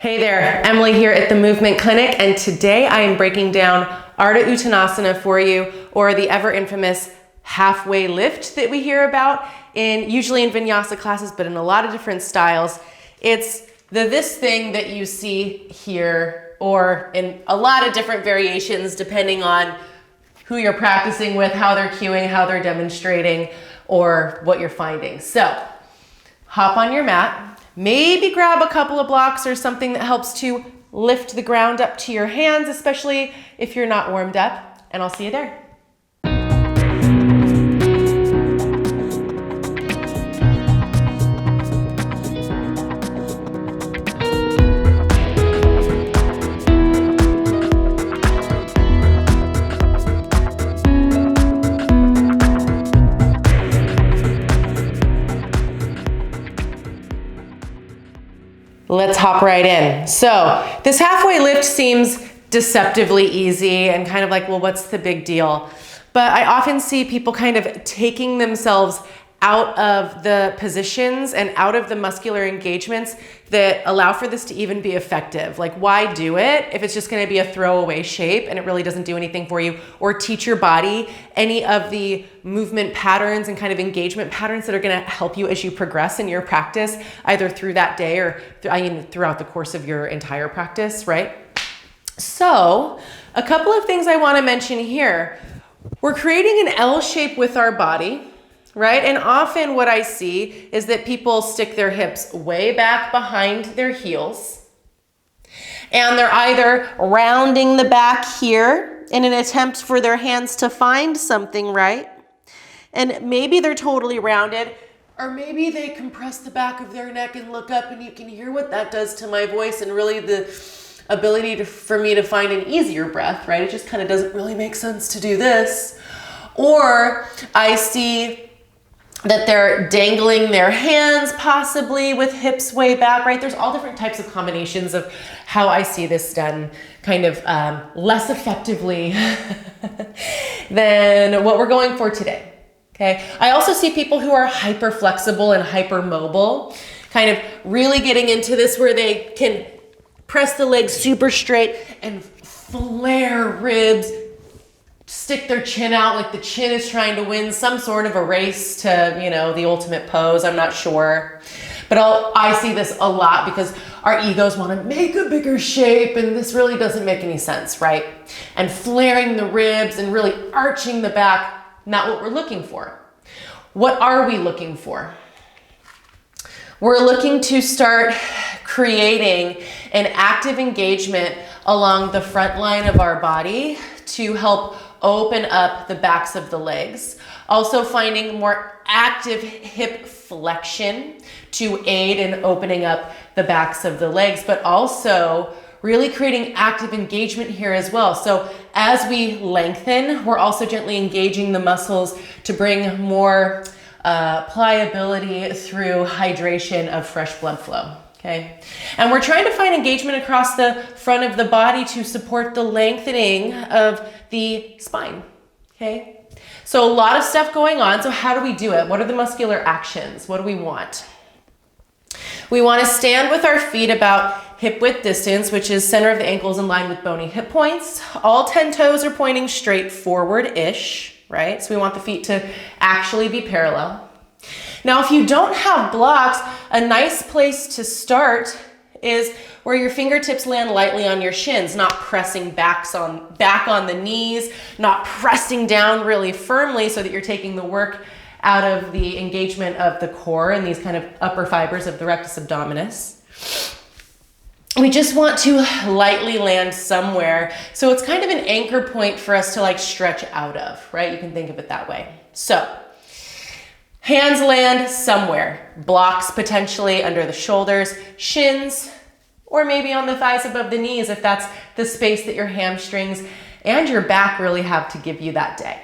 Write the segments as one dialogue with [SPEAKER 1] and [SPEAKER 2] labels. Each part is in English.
[SPEAKER 1] Hey there, Emily here at the Movement Clinic, and today I am breaking down Ardha Uttanasana for you, or the ever infamous halfway lift that we hear about usually in Vinyasa classes, but in a lot of different styles. It's this thing that you see here, or in a lot of different variations depending on who you're practicing with, how they're cueing, how they're demonstrating, or what you're finding. So hop on your mat. Maybe grab a couple of blocks or something that helps to lift the ground up to your hands, especially if you're not warmed up, and I'll see you there. Let's hop right in. So this halfway lift seems deceptively easy and kind of like, well, what's the big deal? But I often see people kind of taking themselves out of the positions and out of the muscular engagements that allow for this to even be effective. Like, why do it if it's just gonna be a throwaway shape and it really doesn't do anything for you, or teach your body any of the movement patterns and kind of engagement patterns that are gonna help you as you progress in your practice, either through that day or throughout the course of your entire practice, right? So a couple of things I wanna mention here. We're creating an L shape with our body, right? And often what I see is that people stick their hips way back behind their heels, and they're either rounding the back here in an attempt for their hands to find something, right? And maybe they're totally rounded, or maybe they compress the back of their neck and look up, and you can hear what that does to my voice and really the ability for me to find an easier breath, right? It just kind of doesn't really make sense to do this. Or I see that they're dangling their hands possibly with hips way back, right? There's all different types of combinations of how I see this done kind of less effectively than what we're going for today, okay? I also see people who are hyper flexible and hyper mobile, kind of really getting into this where they can press the legs super straight and flare ribs, stick their chin out like the chin is trying to win some sort of a race to, the ultimate pose. I'm not sure. But I see this a lot because our egos want to make a bigger shape, and this really doesn't make any sense, right? And flaring the ribs and really arching the back, not what we're looking for. What are we looking for? We're looking to start creating an active engagement along the front line of our body to help open up the backs of the legs. Also finding more active hip flexion to aid in opening up the backs of the legs, but also really creating active engagement here as well. So as we lengthen, we're also gently engaging the muscles to bring more pliability through hydration of fresh blood flow. Okay, and we're trying to find engagement across the front of the body to support the lengthening of the spine. Okay, so a lot of stuff going on. So how do we do it? What are the muscular actions? What do we want? We want to stand with our feet about hip width distance, which is center of the ankles in line with bony hip points. All 10 toes are pointing straight forward-ish, right? So we want the feet to actually be parallel. Now, if you don't have blocks, a nice place to start is where your fingertips land lightly on your shins, not pressing back on the knees, not pressing down really firmly so that you're taking the work out of the engagement of the core and these kind of upper fibers of the rectus abdominis. We just want to lightly land somewhere. So it's kind of an anchor point for us to stretch out of, right? You can think of it that way. So hands land somewhere, blocks potentially under the shoulders, shins, or maybe on the thighs above the knees if that's the space that your hamstrings and your back really have to give you that day.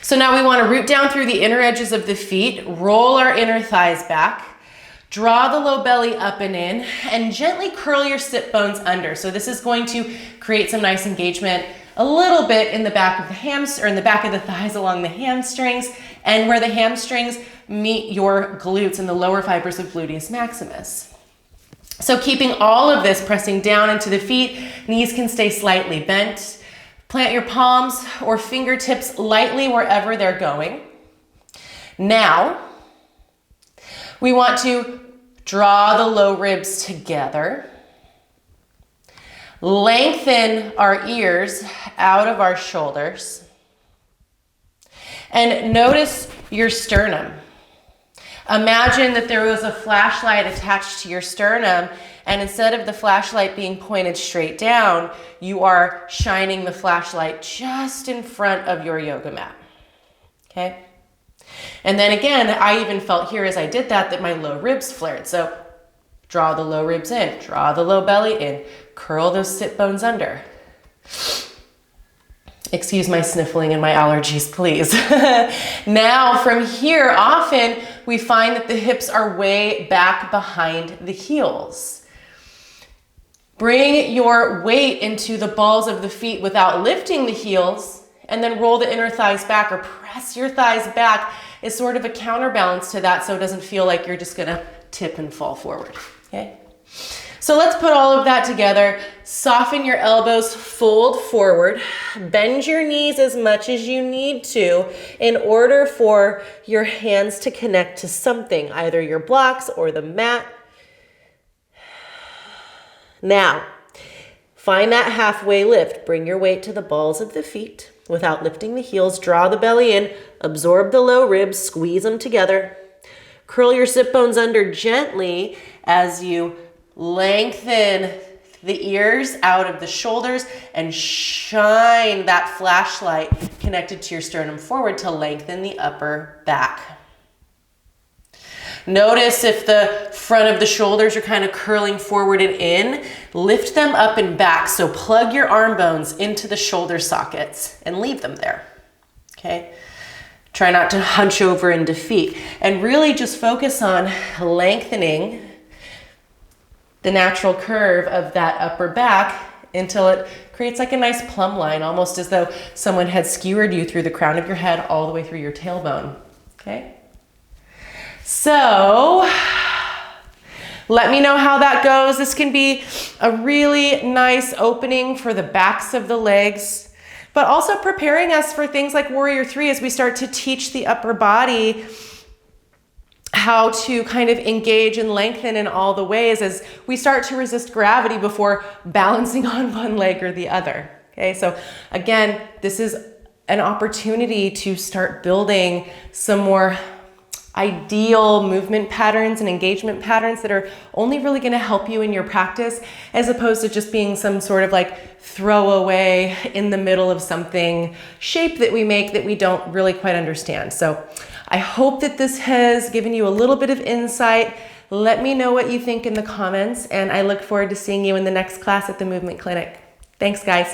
[SPEAKER 1] So now we want to root down through the inner edges of the feet, roll our inner thighs back, draw the low belly up and in, and gently curl your sit bones under. So this is going to create some nice engagement a little bit in the back of the in the back of the thighs along the hamstrings, and where the hamstrings meet your glutes and the lower fibers of gluteus maximus. So keeping all of this, pressing down into the feet, knees can stay slightly bent. Plant your palms or fingertips lightly wherever they're going. Now, we want to draw the low ribs together. Lengthen our ears out of our shoulders. And notice your sternum. Imagine that there was a flashlight attached to your sternum, and instead of the flashlight being pointed straight down, you are shining the flashlight just in front of your yoga mat. Okay? And then again, I even felt here as I did that my low ribs flared. So draw the low ribs in, draw the low belly in, curl those sit bones under. Excuse my sniffling and my allergies, please. Now from here, often we find that the hips are way back behind the heels. Bring your weight into the balls of the feet without lifting the heels, and then roll the inner thighs back or press your thighs back as sort of a counterbalance to that so it doesn't feel like you're just gonna tip and fall forward, okay? So let's put all of that together. Soften your elbows, fold forward, bend your knees as much as you need to in order for your hands to connect to something, either your blocks or the mat. Now, find that halfway lift. Bring your weight to the balls of the feet without lifting the heels. Draw the belly in, absorb the low ribs, squeeze them together. Curl your sit bones under gently as you lengthen the ears out of the shoulders and shine that flashlight connected to your sternum forward to lengthen the upper back. Notice if the front of the shoulders are kind of curling forward and in, lift them up and back. So plug your arm bones into the shoulder sockets and leave them there, okay? Try not to hunch over and defeat, and really just focus on lengthening the natural curve of that upper back until it creates like a nice plumb line, almost as though someone had skewered you through the crown of your head all the way through your tailbone, okay? So let me know how that goes. This can be a really nice opening for the backs of the legs, but also preparing us for things like Warrior 3 as we start to teach the upper body how to kind of engage and lengthen in all the ways as we start to resist gravity before balancing on one leg or the other. Okay, so again, this is an opportunity to start building some more ideal movement patterns and engagement patterns that are only really going to help you in your practice, as opposed to just being some sort of like throwaway in the middle of something shape that we make that we don't really quite understand. So I hope that this has given you a little bit of insight. Let me know what you think in the comments, and I look forward to seeing you in the next class at the Movement Clinic. Thanks, guys.